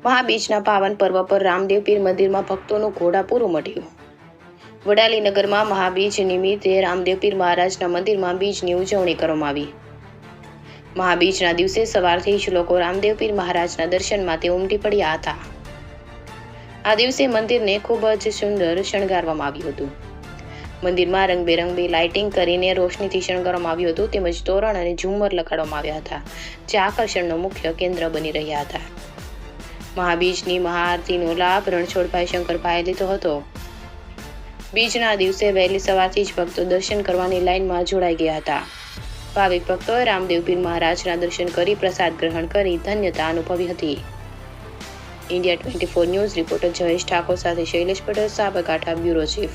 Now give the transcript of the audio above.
મહાબીજના પાવન પર્વ પર રામદેવ પીર મંદિરમાં ભક્તોનું ઘોડાપૂર ઉમટ્યું. વડાલી નગરમાં મહાબીજ નિમિત્તે રામદેવ પીર મહારાજના મંદિરમાં બીજની ઉજવણી કરવામાં આવી. મહાબીજના દિવસે સવારથી જ લોકો રામદેવ પીર મહારાજના દર્શન માટે ઉમટી પડ્યા હતા. આ દિવસે મંદિરને ખૂબ જ સુંદર શણગારવામાં આવ્યું હતું. મંદિરમાં રંગબેરંગી લાઇટિંગ કરીને રોશનીથી શણગારવામાં આવ્યું હતું, તેમજ તોરણ અને ઝુમ્મર લગાડવામાં આવ્યા હતા, જે આકર્ષણનું મુખ્ય કેન્દ્ર બની રહ્યા હતા. મહાબીજની મહાઆરતીનો લાભ રણછોડભાઈ શંકરભાઈએ લીધો હતો. બીજના દિવસે વહેલી સવારથી જ ભક્તો દર્શન કરવાની લાઇનમાં જોડાઈ ગયા હતા. ભાવિક ભક્તોએ રામદેવ પીર મહારાજના દર્શન કરી પ્રસાદ ગ્રહણ કરી ધન્યતા અનુભવી હતી. India 24 news reporter Jayesh Thakor સાથે શૈલેષ પટેલ, સાબરકાંઠા બ્યુરો ચીફ.